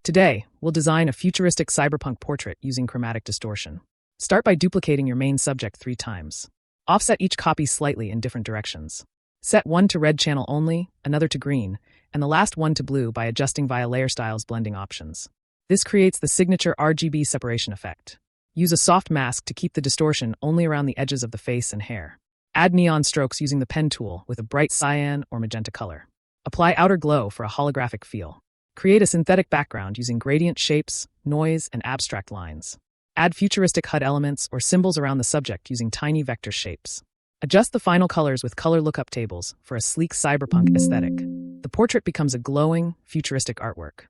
Today, we'll design a futuristic cyberpunk portrait using chromatic distortion. Start by duplicating your main subject 3 times. Offset each copy slightly in different directions. Set one to red channel only, another to green, and the last one to blue by adjusting via layer styles blending options. This creates the signature RGB separation effect. Use a soft mask to keep the distortion only around the edges of the face and hair. Add neon strokes using the pen tool with a bright cyan or magenta color. Apply outer glow for a holographic feel. Create a synthetic background using gradient shapes, noise, and abstract lines. Add futuristic HUD elements or symbols around the subject using tiny vector shapes. Adjust the final colors with color lookup tables for a sleek cyberpunk aesthetic. The portrait becomes a glowing, futuristic artwork.